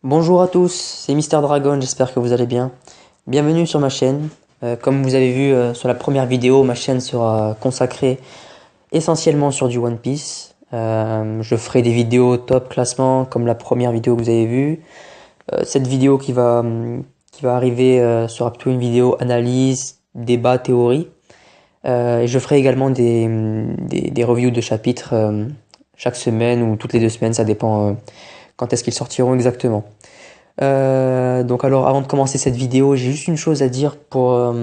Bonjour à tous, c'est Mister Dragon, j'espère que vous allez bien. Bienvenue sur ma chaîne. Comme vous avez vu sur la première vidéo, ma chaîne sera consacrée essentiellement sur du One Piece. Je ferai des vidéos top classement comme la première vidéo que vous avez vue. Cette vidéo qui va arriver sera plutôt une vidéo analyse, débat, théorie. Et je ferai également des reviews de chapitres chaque semaine ou toutes les 2 semaines, ça dépend quand est-ce qu'ils sortiront exactement. Donc alors avant de commencer cette vidéo, j'ai juste une chose à dire pour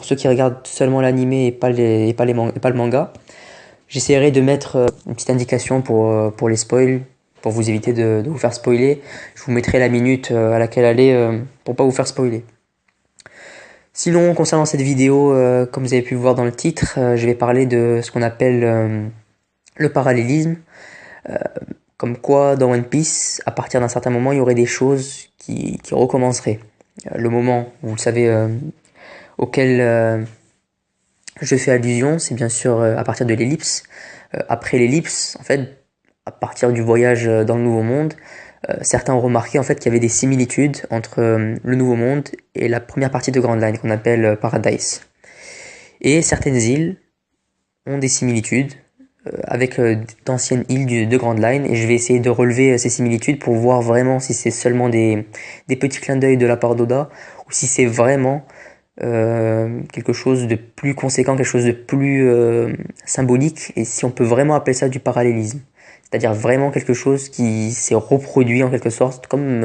ceux qui regardent seulement l'animé et pas le manga. J'essaierai de mettre une petite indication pour les spoils, pour vous éviter de vous faire spoiler. Je vous mettrai la minute à laquelle aller pour pas vous faire spoiler. Sinon, concernant cette vidéo, comme vous avez pu le voir dans le titre, je vais parler de ce qu'on appelle le parallélisme. Comme quoi, dans One Piece, à partir d'un certain moment, il y aurait des choses qui recommenceraient. Le moment, vous le savez, auquel je fais allusion, c'est bien sûr à partir de l'ellipse. Après l'ellipse, en fait, à partir du voyage dans le Nouveau Monde, certains ont remarqué en fait qu'il y avait des similitudes entre le Nouveau Monde et la première partie de Grand Line qu'on appelle Paradise. Et certaines îles ont des similitudes avec d'anciennes îles de Grand Line, et je vais essayer de relever ces similitudes pour voir vraiment si c'est seulement des petits clins d'œil de la part d'Oda ou si c'est vraiment quelque chose de plus conséquent, quelque chose de plus symbolique, et si on peut vraiment appeler ça du parallélisme. C'est-à-dire vraiment quelque chose qui s'est reproduit en quelque sorte, comme,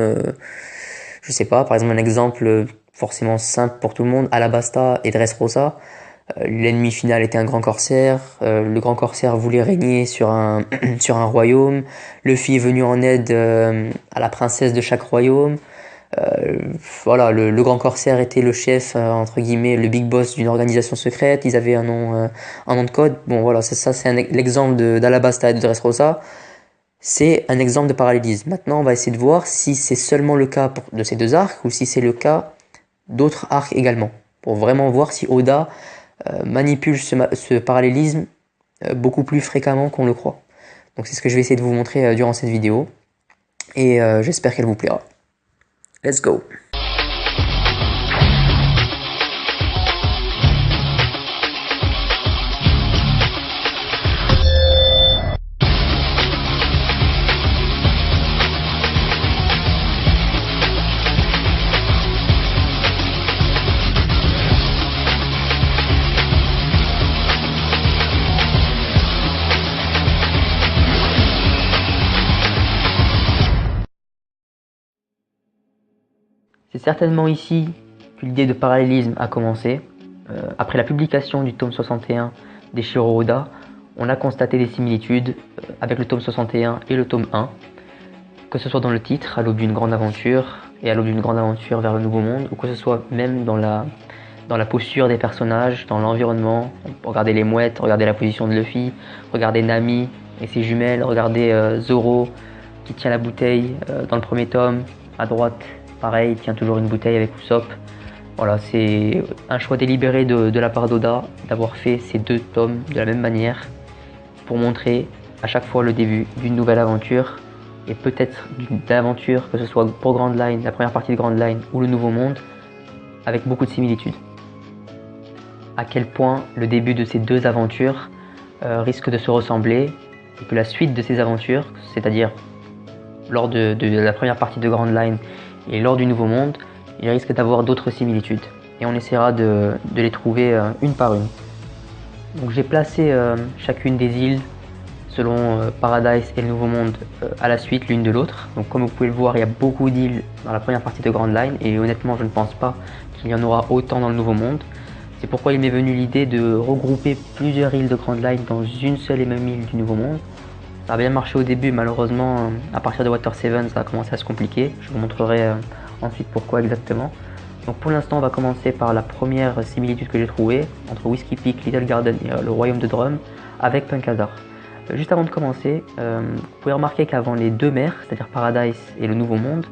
je sais pas, par exemple un exemple forcément simple pour tout le monde, Alabasta et Dressrosa. L'ennemi final était un grand corsaire, le grand corsaire voulait régner sur un, sur un royaume, Luffy est venu en aide à la princesse de chaque royaume. Euh, voilà, le grand corsaire était le chef, entre guillemets, le big boss d'une organisation secrète, ils avaient un nom de code. Bon voilà, c'est l'exemple d'Alabasta et de Dressrosa. C'est un exemple de parallélisme. Maintenant, on va essayer de voir si c'est seulement le cas de ces deux arcs ou si c'est le cas d'autres arcs également. Pour vraiment voir si Oda manipule ce parallélisme beaucoup plus fréquemment qu'on le croit. Donc c'est ce que je vais essayer de vous montrer durant cette vidéo. Et j'espère qu'elle vous plaira. Let's go! C'est certainement ici que l'idée de parallélisme a commencé. Après la publication du tome 61 d'Eiichiro Oda, on a constaté des similitudes avec le tome 61 et le tome 1, que ce soit dans le titre, à l'aube d'une grande aventure, et à l'aube d'une grande aventure vers le Nouveau Monde, ou que ce soit même dans la posture des personnages, dans l'environnement. Regardez les mouettes, regardez la position de Luffy, regardez Nami et ses jumelles, regardez Zoro qui tient la bouteille dans le premier tome, à droite. Pareil, il tient toujours une bouteille avec Usopp. Voilà, c'est un choix délibéré de la part d'Oda d'avoir fait ces deux tomes de la même manière pour montrer à chaque fois le début d'une nouvelle aventure, et peut-être d'une aventure, que ce soit pour Grand Line, la première partie de Grand Line ou le Nouveau Monde, avec beaucoup de similitudes. À quel point le début de ces deux aventures risque de se ressembler, et que la suite de ces aventures, c'est-à-dire lors de la première partie de Grand Line et lors du Nouveau Monde, il risque d'avoir d'autres similitudes. Et on essaiera de les trouver une par une. Donc j'ai placé chacune des îles selon Paradise et le Nouveau Monde à la suite l'une de l'autre. Donc comme vous pouvez le voir, il y a beaucoup d'îles dans la première partie de Grand Line, et honnêtement je ne pense pas qu'il y en aura autant dans le Nouveau Monde. C'est pourquoi il m'est venu l'idée de regrouper plusieurs îles de Grand Line dans une seule et même île du Nouveau Monde. Ça a bien marché au début, malheureusement, à partir de Water 7, ça a commencé à se compliquer. Je vous montrerai ensuite pourquoi exactement. Donc pour l'instant, on va commencer par la première similitude que j'ai trouvée entre Whiskey Peak, Little Garden et le Royaume de Drum avec Punk Hazard. Juste avant de commencer, vous pouvez remarquer qu'avant les deux mers, c'est-à-dire Paradise et le Nouveau Monde,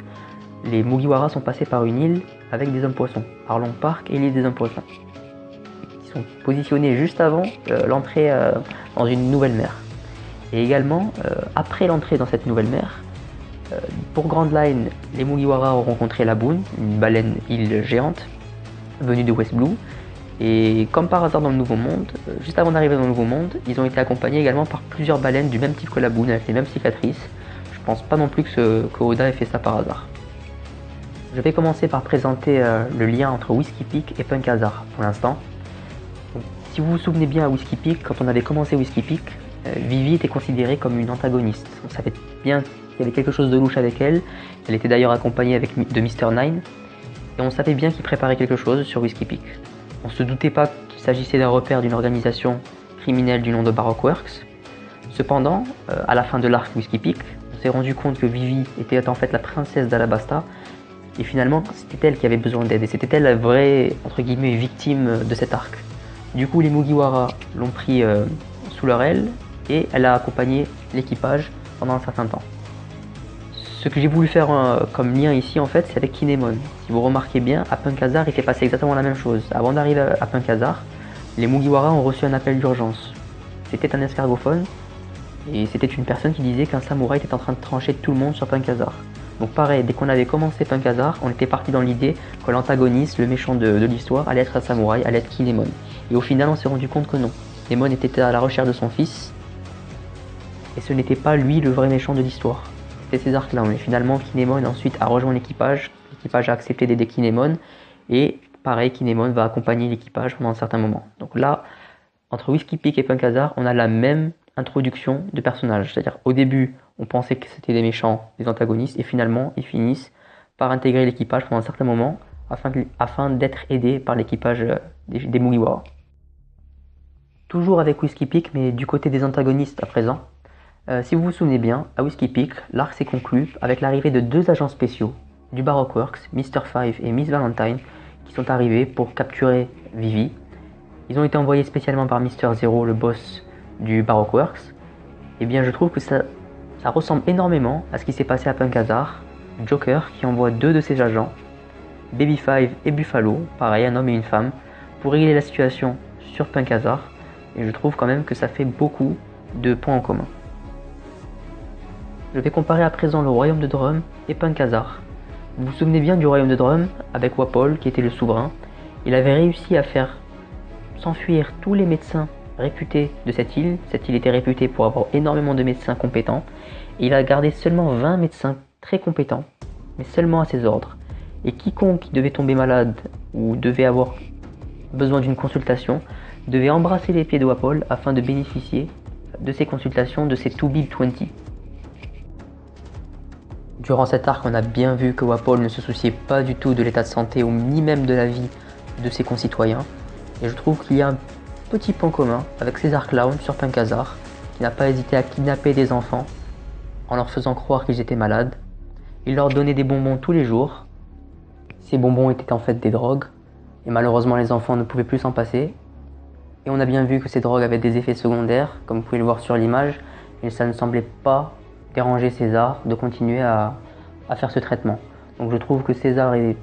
les Mugiwara sont passés par une île avec des hommes poissons, Arlong Park et l'île des hommes poissons. Ils sont positionnés juste avant l'entrée dans une nouvelle mer. Et également, après l'entrée dans cette nouvelle mer, Pour Grand Line, les Mugiwara ont rencontré la Boon, une baleine île géante, venue de West Blue. Et comme par hasard dans le Nouveau Monde, juste avant d'arriver dans le Nouveau Monde, ils ont été accompagnés également par plusieurs baleines du même type que la Boon, avec les mêmes cicatrices. Je pense pas non plus que Oda ait fait ça par hasard. Je vais commencer par présenter le lien entre Whiskey Peak et Punk Hazard pour l'instant. Si vous vous souvenez bien à Whiskey Peak, quand on avait commencé Whiskey Peak, Vivi était considérée comme une antagoniste. On savait bien qu'il y avait quelque chose de louche avec elle. Elle était d'ailleurs accompagnée de Mr. Nine. Et on savait bien qu'il préparait quelque chose sur Whiskey Peak. On ne se doutait pas qu'il s'agissait d'un repère d'une organisation criminelle du nom de Baroque Works. Cependant, à la fin de l'arc Whiskey Peak, on s'est rendu compte que Vivi était en fait la princesse d'Alabasta. Et finalement, c'était elle qui avait besoin d'aide. Et c'était elle la vraie, entre guillemets, victime de cet arc. Du coup, les Mugiwara l'ont pris sous leur aile et elle a accompagné l'équipage pendant un certain temps. Ce que j'ai voulu faire comme lien ici, en fait, c'est avec Kinemon. Si vous remarquez bien, à Punk Hazard, il s'est passé exactement la même chose. Avant d'arriver à Punk Hazard, les Mugiwara ont reçu un appel d'urgence. C'était un escargophone et c'était une personne qui disait qu'un samouraï était en train de trancher tout le monde sur Punk Hazard. Donc pareil, dès qu'on avait commencé Punk Hazard, on était parti dans l'idée que l'antagoniste, le méchant de l'histoire, allait être un samouraï, allait être Kinemon. Et au final, on s'est rendu compte que non. Kinemon était à la recherche de son fils, et ce n'était pas lui le vrai méchant de l'histoire. C'était César Clown. Et finalement, Kinemon ensuite a rejoint l'équipage. L'équipage a accepté d'aider Kinemon, et pareil, Kinemon va accompagner l'équipage pendant un certain moment. Donc là, entre Whiskey Peak et Punk Hazard, on a la même introduction de personnages. C'est-à-dire, au début, on pensait que c'était des méchants, des antagonistes, et finalement, ils finissent par intégrer l'équipage pendant un certain moment afin d'être aidés par l'équipage des Mugiwara. Toujours avec Whiskey Peak, mais du côté des antagonistes à présent. Si vous vous souvenez bien, à Whiskey Peak, l'arc s'est conclu avec l'arrivée de deux agents spéciaux du Baroque Works, Mr. Five et Miss Valentine, qui sont arrivés pour capturer Vivi. Ils ont été envoyés spécialement par Mr. Zero, le boss du Baroque Works. Et bien je trouve que ça ressemble énormément à ce qui s'est passé à Punk Hazard. Joker qui envoie deux de ses agents, Baby Five et Buffalo, pareil, un homme et une femme, pour régler la situation sur Punk Hazard. Et je trouve quand même que ça fait beaucoup de points en commun. Je vais comparer à présent le royaume de Drum et Punk Hazard. Vous vous souvenez bien du royaume de Drum avec Wapol qui était le souverain. Il avait réussi à faire s'enfuir tous les médecins réputés de cette île. Cette île était réputée pour avoir énormément de médecins compétents. Et il a gardé seulement 20 médecins très compétents, mais seulement à ses ordres. Et quiconque devait tomber malade ou devait avoir besoin d'une consultation devait embrasser les pieds de Wapol afin de bénéficier de ces consultations de ces 2Bib20. Durant cet arc, on a bien vu que Wapol ne se souciait pas du tout de l'état de santé ou ni même de la vie de ses concitoyens. Et je trouve qu'il y a un petit point commun avec César Clown sur Punk Hazard, qui n'a pas hésité à kidnapper des enfants en leur faisant croire qu'ils étaient malades. Il leur donnait des bonbons tous les jours. Ces bonbons étaient en fait des drogues, et malheureusement les enfants ne pouvaient plus s'en passer. Et on a bien vu que ces drogues avaient des effets secondaires, comme vous pouvez le voir sur l'image, et ça ne semblait pas déranger César de continuer à faire ce traitement. Donc je trouve que César et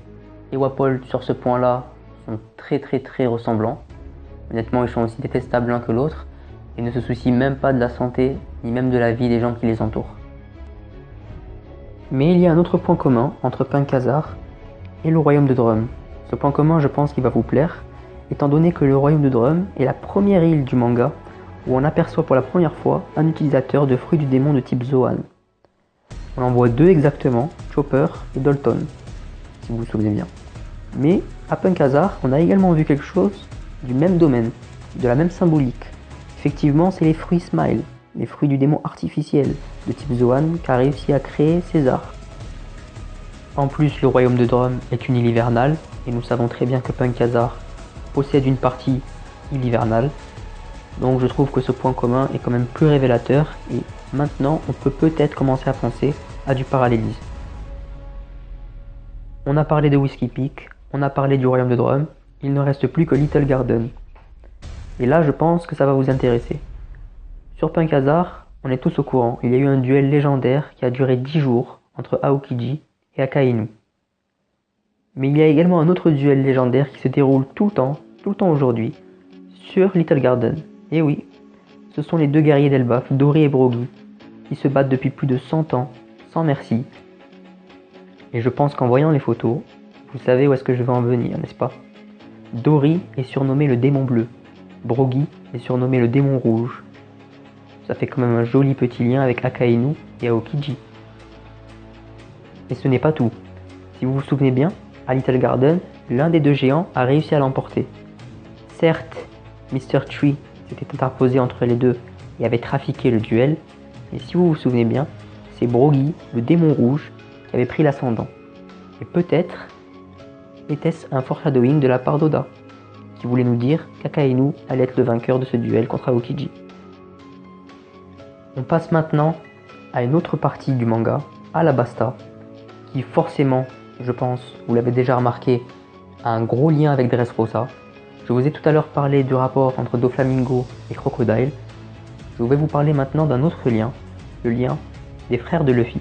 Wapol sur ce point-là sont très ressemblants. Honnêtement, ils sont aussi détestables l'un que l'autre et ne se soucient même pas de la santé ni même de la vie des gens qui les entourent. Mais il y a un autre point commun entre Punk Hazard et le royaume de Drum. Ce point commun, je pense qu'il va vous plaire, étant donné que le royaume de Drum est la première île du manga où on aperçoit pour la première fois un utilisateur de fruits du démon de type Zoan. On en voit deux exactement, Chopper et Dalton, si vous vous souvenez bien. Mais à Punk Hazard, on a également vu quelque chose du même domaine, de la même symbolique. Effectivement, c'est les fruits Smile, les fruits du démon artificiel de type Zoan qu'a réussi à créer César. En plus, le royaume de Drum est une île hivernale, et nous savons très bien que Punk Hazard possède une partie île hivernale. Donc je trouve que ce point commun est quand même plus révélateur, et maintenant on peut peut-être commencer à penser à du parallélisme. On a parlé de Whiskey Peak, on a parlé du royaume de Drum, il ne reste plus que Little Garden. Et là je pense que ça va vous intéresser. Sur Punk Hazard, on est tous au courant, il y a eu un duel légendaire qui a duré 10 jours entre Aokiji et Akainu. Mais il y a également un autre duel légendaire qui se déroule tout le temps aujourd'hui, sur Little Garden. Et oui, ce sont les deux guerriers d'Elbaf, Dori et Brogy, qui se battent depuis plus de 100 ans sans merci. Et je pense qu'en voyant les photos, vous savez où est-ce que je veux en venir, n'est-ce pas? Dory est surnommé le démon bleu. Brogy est surnommé le démon rouge. Ça fait quand même un joli petit lien avec Akainu et Aokiji. Et ce n'est pas tout. Si vous vous souvenez bien, à Little Garden, l'un des deux géants a réussi à l'emporter. Certes, Mr. Tree s'était interposé entre les deux et avait trafiqué le duel, mais si vous vous souvenez bien, c'est Brogy, le démon rouge, qui avait pris l'ascendant. Et peut-être était-ce un foreshadowing de la part d'Oda, qui voulait nous dire qu'Akainu allait être le vainqueur de ce duel contre Aokiji. On passe maintenant à une autre partie du manga, Alabasta, qui forcément, je pense, vous l'avez déjà remarqué, a un gros lien avec Dressrosa. Je vous ai tout à l'heure parlé du rapport entre Doflamingo et Crocodile. Je vais vous parler maintenant d'un autre lien, le lien des frères de Luffy.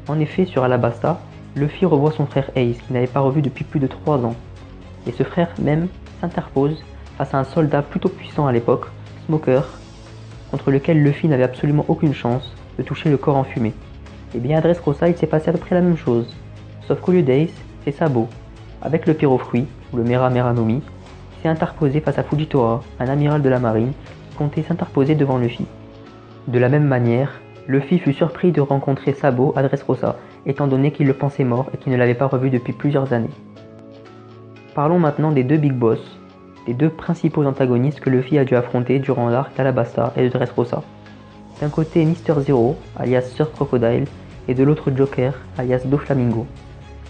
En effet, sur Alabasta, Luffy revoit son frère Ace, qu'il n'avait pas revu depuis plus de 3 ans. Et ce frère même s'interpose face à un soldat plutôt puissant à l'époque, Smoker, contre lequel Luffy n'avait absolument aucune chance de toucher le corps enfumé. Et bien à Dressrosa, il s'est passé à peu près la même chose. Sauf qu'au lieu d'Ace, c'est Sabo, avec le pyrofruit, ou le Mera Mera no Mi, qui s'est interposé face à Fujitora, un amiral de la marine, qui comptait s'interposer devant Luffy. De la même manière, Luffy fut surpris de rencontrer Sabo à Dressrosa, étant donné qu'il le pensait mort et qu'il ne l'avait pas revu depuis plusieurs années. Parlons maintenant des deux Big Boss, les deux principaux antagonistes que Luffy a dû affronter durant l'arc d'Alabasta et de Dressrosa. D'un côté Mr. Zero, alias Sir Crocodile, et de l'autre Joker, alias Doflamingo.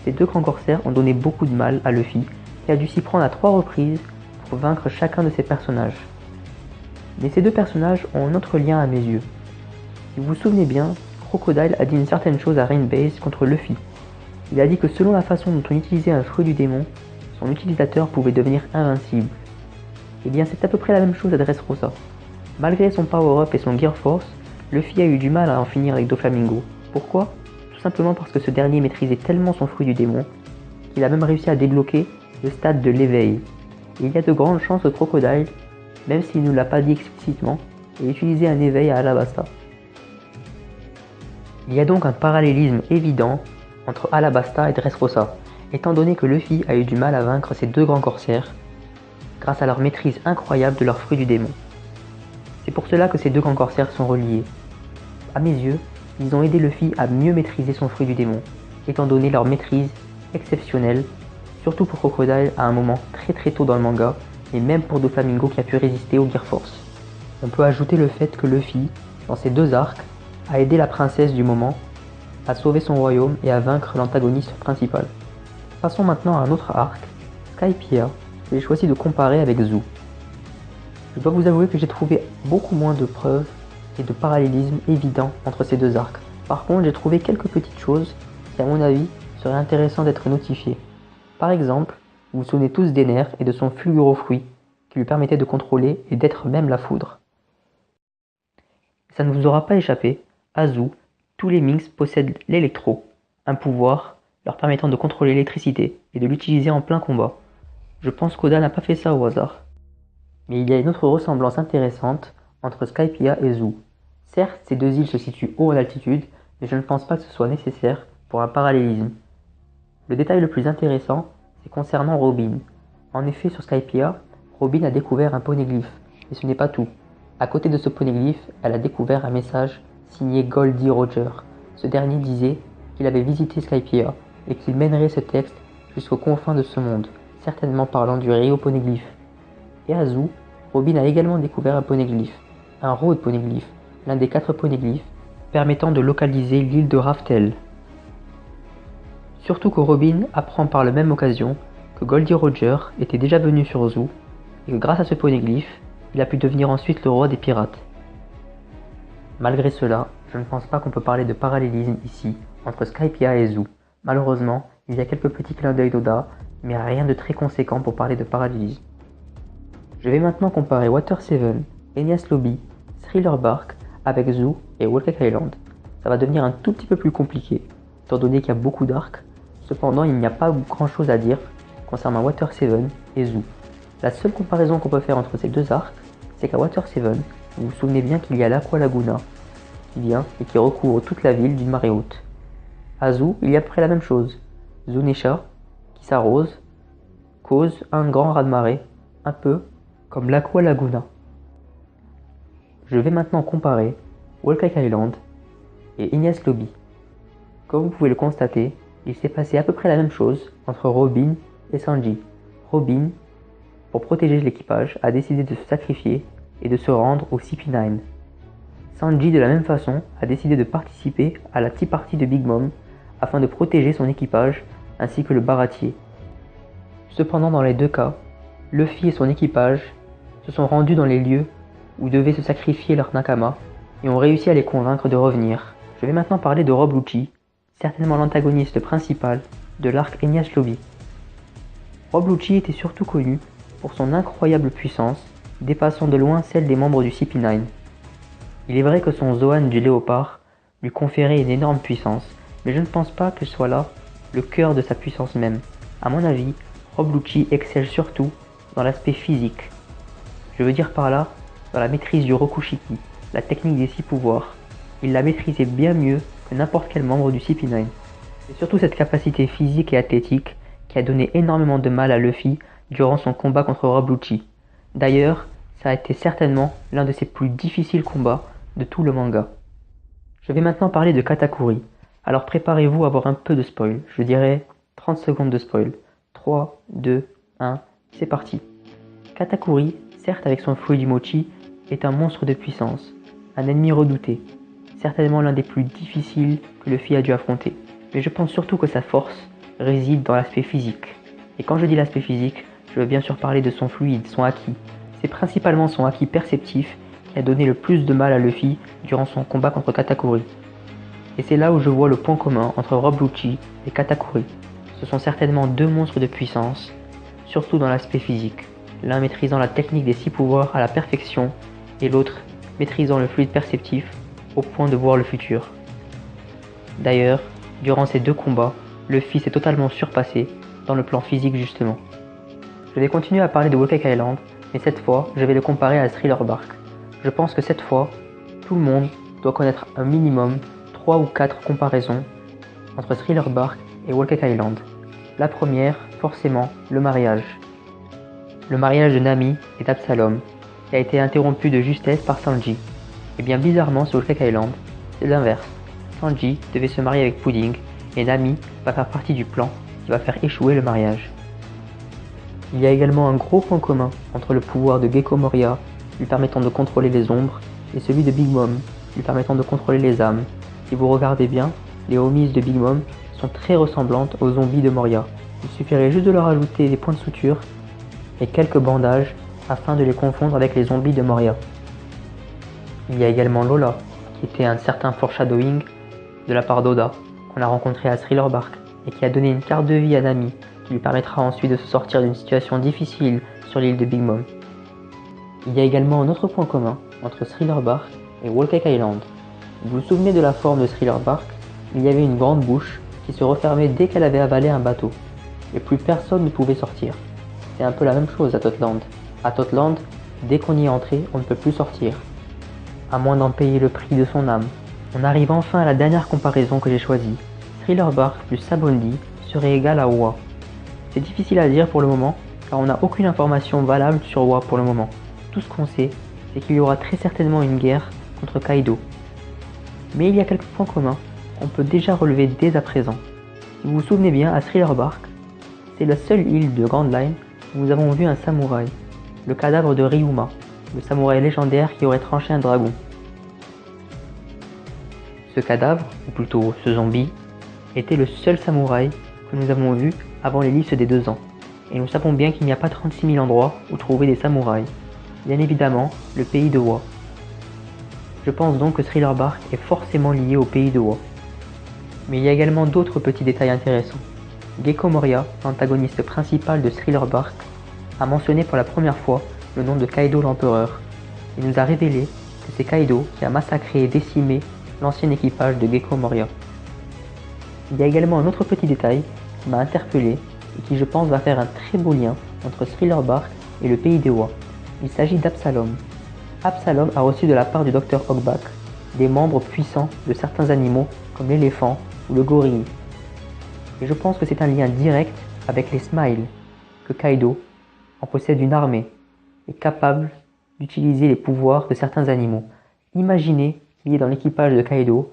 Ces deux grands corsaires ont donné beaucoup de mal à Luffy, qui a dû s'y prendre à 3 reprises pour vaincre chacun de ces personnages. Mais ces deux personnages ont un autre lien à mes yeux. Si vous vous souvenez bien, Crocodile a dit une certaine chose à Rainbase contre Luffy. Il a dit que selon la façon dont on utilisait un fruit du démon, son utilisateur pouvait devenir invincible. Et bien c'est à peu près la même chose à Dressrosa. Malgré son power-up et son Gear Force, Luffy a eu du mal à en finir avec Doflamingo. Pourquoi? Tout simplement parce que ce dernier maîtrisait tellement son fruit du démon qu'il a même réussi à débloquer le stade de l'éveil. Et il y a de grandes chances que Crocodile, même s'il ne nous l'a pas dit explicitement, ait utilisé un éveil à Alabasta. Il y a donc un parallélisme évident entre Alabasta et Dressrosa, étant donné que Luffy a eu du mal à vaincre ces deux grands corsaires grâce à leur maîtrise incroyable de leur fruit du démon. C'est pour cela que ces deux grands corsaires sont reliés. À mes yeux, ils ont aidé Luffy à mieux maîtriser son fruit du démon, étant donné leur maîtrise exceptionnelle, surtout pour Crocodile à un moment très tôt dans le manga, et même pour Doflamingo qui a pu résister au Gear Force. On peut ajouter le fait que Luffy, dans ces deux arcs, a aidé la princesse du moment à sauver son royaume et à vaincre l'antagoniste principal. Passons maintenant à un autre arc, Skypiea, que j'ai choisi de comparer avec Zou. Je dois vous avouer que j'ai trouvé beaucoup moins de preuves et de parallélismes évidents entre ces deux arcs. Par contre, j'ai trouvé quelques petites choses qui, à mon avis, seraient intéressantes d'être notifiées. Par exemple, vous vous souvenez tous d'Ener et de son fulgurofruit, qui lui permettait de contrôler et d'être même la foudre. Ça ne vous aura pas échappé, à Zou, tous les Minks possèdent l'électro, un pouvoir leur permettant de contrôler l'électricité et de l'utiliser en plein combat. Je pense qu'Oda n'a pas fait ça au hasard. Mais il y a une autre ressemblance intéressante entre Skypiea et Zou. Certes, ces deux îles se situent haut en altitude, mais je ne pense pas que ce soit nécessaire pour un parallélisme. Le détail le plus intéressant, c'est concernant Robin. En effet, sur Skypiea, Robin a découvert un poneglyphe, mais ce n'est pas tout. À côté de ce poneglyphe, elle a découvert un message signé Goldie Roger. Ce dernier disait qu'il avait visité Skypiea et qu'il mènerait ce texte jusqu'aux confins de ce monde, certainement parlant du Rio Poneglyph. Et à Zou, Robin a également découvert un poneglyphe, un road poneglyph, l'un des 4 poneglyphes permettant de localiser l'île de Raftel. Surtout que Robin apprend par la même occasion que Goldie Roger était déjà venu sur Zou et que grâce à ce poneglyphe, il a pu devenir ensuite le roi des pirates. Malgré cela, je ne pense pas qu'on peut parler de parallélisme ici entre Skypiea et Zou. Malheureusement, il y a quelques petits clins d'œil d'Oda, mais rien de très conséquent pour parler de parallélisme. Je vais maintenant comparer Water 7, Enies Lobby, Thriller Bark avec Zou et Whole Cake Island. Ça va devenir un tout petit peu plus compliqué, étant donné qu'il y a beaucoup d'arcs. Cependant, il n'y a pas grand chose à dire concernant Water 7 et Zou. La seule comparaison qu'on peut faire entre ces deux arcs, c'est qu'à Water 7, vous vous souvenez bien qu'il y a l'Aqua Laguna qui vient et qui recouvre toute la ville d'une marée haute. À Zou, il y a à peu près la même chose. Zunisha, qui s'arrose, cause un grand raz-de-marée, un peu comme l'Aqua Laguna. Je vais maintenant comparer Whole Cake Island et Enies Lobby. Comme vous pouvez le constater, il s'est passé à peu près la même chose entre Robin et Sanji. Robin, pour protéger l'équipage, a décidé de se sacrifier et de se rendre au CP9. Sanji, de la même façon, a décidé de participer à la Tea Party de Big Mom afin de protéger son équipage ainsi que le baratier. Cependant, dans les deux cas, Luffy et son équipage se sont rendus dans les lieux où devaient se sacrifier leurs Nakama et ont réussi à les convaincre de revenir. Je vais maintenant parler de Rob Lucci, certainement l'antagoniste principal de l'arc Enies Lobby. Rob Lucci était surtout connu pour son incroyable puissance, dépassant de loin celle des membres du CP9. Il est vrai que son Zoan du léopard lui conférait une énorme puissance, mais je ne pense pas que ce soit là le cœur de sa puissance même. À mon avis, Rob Lucci excelle surtout dans l'aspect physique. Je veux dire par là, dans la maîtrise du Rokushiki, la technique des 6 pouvoirs. Il la maîtrisait bien mieux que n'importe quel membre du CP9. C'est surtout cette capacité physique et athlétique qui a donné énormément de mal à Luffy durant son combat contre Rob Lucci. D'ailleurs, ça a été certainement l'un de ses plus difficiles combats de tout le manga. Je vais maintenant parler de Katakuri. Alors préparez-vous à avoir un peu de spoil. Je dirais 30 secondes de spoil. 3, 2, 1, c'est parti. Katakuri, certes avec son Fruit Mochi, est un monstre de puissance, un ennemi redouté, certainement l'un des plus difficiles que Luffy a dû affronter. Mais je pense surtout que sa force réside dans l'aspect physique. Et quand je dis l'aspect physique, je veux bien sûr parler de son fluide, son haki. C'est principalement son haki perceptif qui a donné le plus de mal à Luffy durant son combat contre Katakuri. Et c'est là où je vois le point commun entre Rob Lucci et Katakuri. Ce sont certainement deux monstres de puissance, surtout dans l'aspect physique. L'un maîtrisant la technique des 6 pouvoirs à la perfection, et l'autre maîtrisant le fluide perceptif au point de voir le futur. D'ailleurs, durant ces deux combats, Luffy s'est totalement surpassé dans le plan physique justement. Je vais continuer à parler de Whole Cake Island, mais cette fois, je vais le comparer à Thriller Bark. Je pense que cette fois, tout le monde doit connaître un minimum 3 ou 4 comparaisons entre Thriller Bark et Whole Cake Island. La première, forcément, le mariage. Le mariage de Nami et d'Absalom, qui a été interrompu de justesse par Sanji. Et bien bizarrement sur Whole Cake Island, c'est l'inverse. Sanji devait se marier avec Pudding, et Nami va faire partie du plan qui va faire échouer le mariage. Il y a également un gros point commun entre le pouvoir de Gecko Moria, lui permettant de contrôler les ombres, et celui de Big Mom, lui permettant de contrôler les âmes. Si vous regardez bien, les homies de Big Mom sont très ressemblantes aux zombies de Moria. Il suffirait juste de leur ajouter des points de suture et quelques bandages afin de les confondre avec les zombies de Moria. Il y a également Lola, qui était un certain foreshadowing de la part d'Oda, qu'on a rencontré à Thriller Bark, et qui a donné une carte de vie à Nami, qui lui permettra ensuite de se sortir d'une situation difficile sur l'île de Big Mom. Il y a également un autre point commun entre Thriller Bark et Whole Cake Island. Vous vous souvenez de la forme de Thriller Bark? Il y avait une grande bouche qui se refermait dès qu'elle avait avalé un bateau, et plus personne ne pouvait sortir. C'est un peu la même chose à Totland. À Totland, dès qu'on y est entré, on ne peut plus sortir, à moins d'en payer le prix de son âme. On arrive enfin à la dernière comparaison que j'ai choisie. Thriller Bark plus Sabondi serait égal à Oa. C'est difficile à dire pour le moment, car on n'a aucune information valable sur Oa pour le moment. Tout ce qu'on sait, c'est qu'il y aura très certainement une guerre contre Kaido. Mais il y a quelques points communs qu'on peut déjà relever dès à présent. Si vous vous souvenez bien, à Thriller Bark, c'est la seule île de Grand Line où nous avons vu un samouraï, le cadavre de Ryuma, le samouraï légendaire qui aurait tranché un dragon. Ce cadavre, ou plutôt ce zombie, était le seul samouraï que nous avons vu avant l'ellipse des 2 ans. Et nous savons bien qu'il n'y a pas 36 000 endroits où trouver des samouraïs. Bien évidemment, le pays de Wa. Je pense donc que Thriller Bark est forcément lié au pays de Wa. Mais il y a également d'autres petits détails intéressants. Gecko Moria, l'antagoniste principal de Thriller Bark, a mentionné pour la première fois le nom de Kaido l'Empereur. Il nous a révélé que c'est Kaido qui a massacré et décimé l'ancien équipage de Gecko Moria. Il y a également un autre petit détail qui m'a interpellé et qui je pense va faire un très beau lien entre Thriller Bark et le pays des Wa. Il s'agit d'Absalom. Absalom a reçu de la part du Dr Hogback des membres puissants de certains animaux comme l'éléphant ou le gorille. Et je pense que c'est un lien direct avec les Smiles, que Kaido en possède une armée, est capable d'utiliser les pouvoirs de certains animaux. Imaginez qu'il y ait dans l'équipage de Kaido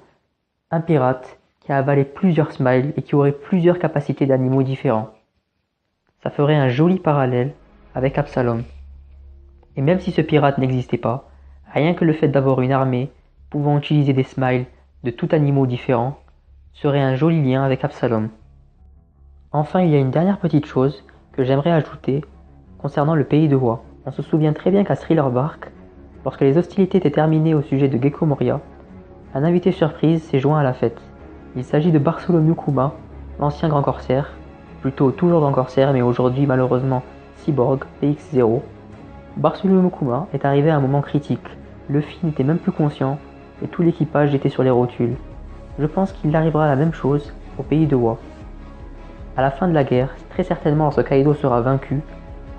un pirate qui a avalé plusieurs Smiles et qui aurait plusieurs capacités d'animaux différents. Ça ferait un joli parallèle avec Absalom. Et même si ce pirate n'existait pas, rien que le fait d'avoir une armée pouvant utiliser des Smiles de tout animaux différents serait un joli lien avec Absalom. Enfin, il y a une dernière petite chose que j'aimerais ajouter concernant le pays de Wa. On se souvient très bien qu'à Thriller Bark, lorsque les hostilités étaient terminées au sujet de Gecko Moria, un invité surprise s'est joint à la fête. Il s'agit de Bartholomew Kuma, l'ancien grand corsaire, plutôt toujours grand corsaire mais aujourd'hui malheureusement cyborg PX0. Bartholomew Kuma est arrivé à un moment critique. Luffy n'était même plus conscient et tout l'équipage était sur les rotules. Je pense qu'il arrivera la même chose au pays de Wa. À la fin de la guerre, très certainement lorsque Kaido sera vaincu,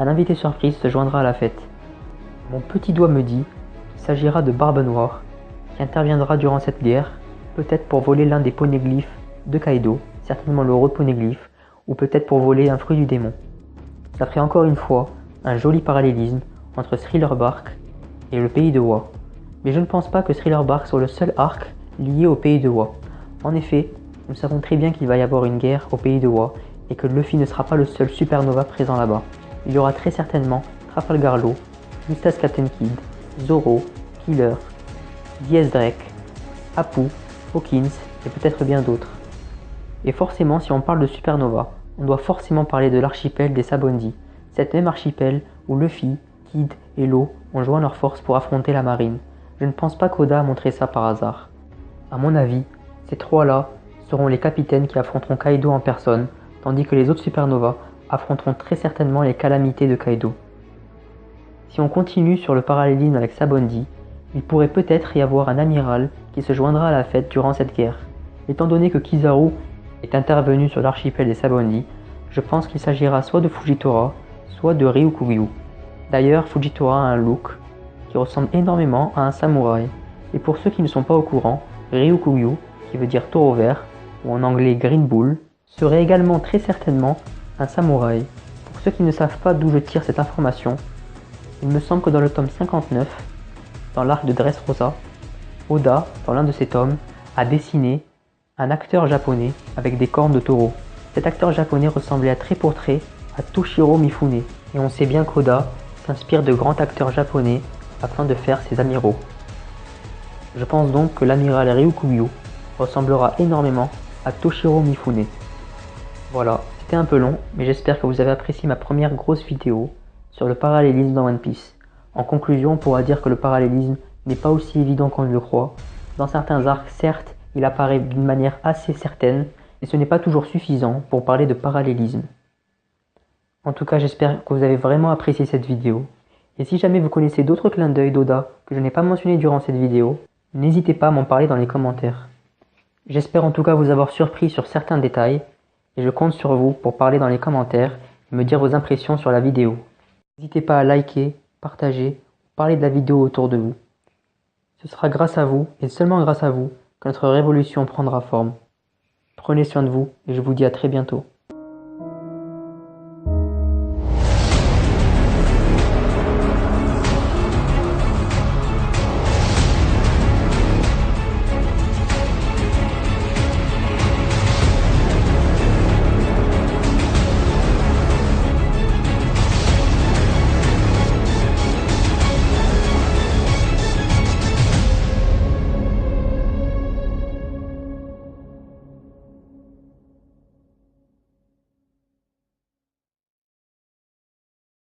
un invité surprise se joindra à la fête. Mon petit doigt me dit qu'il s'agira de Barbe Noire, qui interviendra durant cette guerre, peut-être pour voler l'un des poneglyphes de Kaido, certainement le Road Poneglyph, ou peut-être pour voler un fruit du démon. Ça ferait encore une fois un joli parallélisme entre Thriller Bark et le pays de Wa. Mais je ne pense pas que Thriller Bark soit le seul arc lié au pays de Wa. En effet, nous savons très bien qu'il va y avoir une guerre au pays de Wa et que Luffy ne sera pas le seul supernova présent là-bas. Il y aura très certainement Trafalgar Law, Mr. Captain Kidd, Zoro, Killer, Diez Drake, Apu, Hawkins et peut-être bien d'autres. Et forcément, si on parle de supernova, on doit forcément parler de l'archipel des Sabondi, cette même archipel où Luffy, Kid et Law ont joint leurs forces pour affronter la marine. Je ne pense pas qu'Oda a montré ça par hasard. À mon avis, ces trois-là seront les capitaines qui affronteront Kaido en personne, tandis que les autres supernovas affronteront très certainement les calamités de Kaido. Si on continue sur le parallélisme avec Sabondi, il pourrait peut-être y avoir un amiral qui se joindra à la fête durant cette guerre. Étant donné que Kizaru est intervenu sur l'archipel des Sabondi, je pense qu'il s'agira soit de Fujitora, soit de Ryukugyu. D'ailleurs, Fujitora a un look qui ressemble énormément à un samouraï. Et pour ceux qui ne sont pas au courant, Ryukugyu, qui veut dire taureau vert, ou en anglais Green Bull, serait également très certainement un samouraï. Pour ceux qui ne savent pas d'où je tire cette information, il me semble que dans le tome 59, dans l'arc de Dressrosa, Oda, dans l'un de ses tomes, a dessiné un acteur japonais avec des cornes de taureau. Cet acteur japonais ressemblait à trait pour trait à Toshiro Mifune, et on sait bien qu'Oda s'inspire de grands acteurs japonais afin de faire ses amiraux. Je pense donc que l'amiral Ryukugyu ressemblera énormément à Toshiro Mifune. Voilà, c'était un peu long, mais j'espère que vous avez apprécié ma première grosse vidéo sur le parallélisme dans One Piece. En conclusion, on pourra dire que le parallélisme n'est pas aussi évident qu'on le croit. Dans certains arcs, certes, il apparaît d'une manière assez certaine, mais ce n'est pas toujours suffisant pour parler de parallélisme. En tout cas, j'espère que vous avez vraiment apprécié cette vidéo. Et si jamais vous connaissez d'autres clins d'œil d'Oda que je n'ai pas mentionné durant cette vidéo, n'hésitez pas à m'en parler dans les commentaires. J'espère en tout cas vous avoir surpris sur certains détails, et je compte sur vous pour parler dans les commentaires et me dire vos impressions sur la vidéo. N'hésitez pas à liker, partager, parler de la vidéo autour de vous. Ce sera grâce à vous, et seulement grâce à vous, que notre révolution prendra forme. Prenez soin de vous, et je vous dis à très bientôt.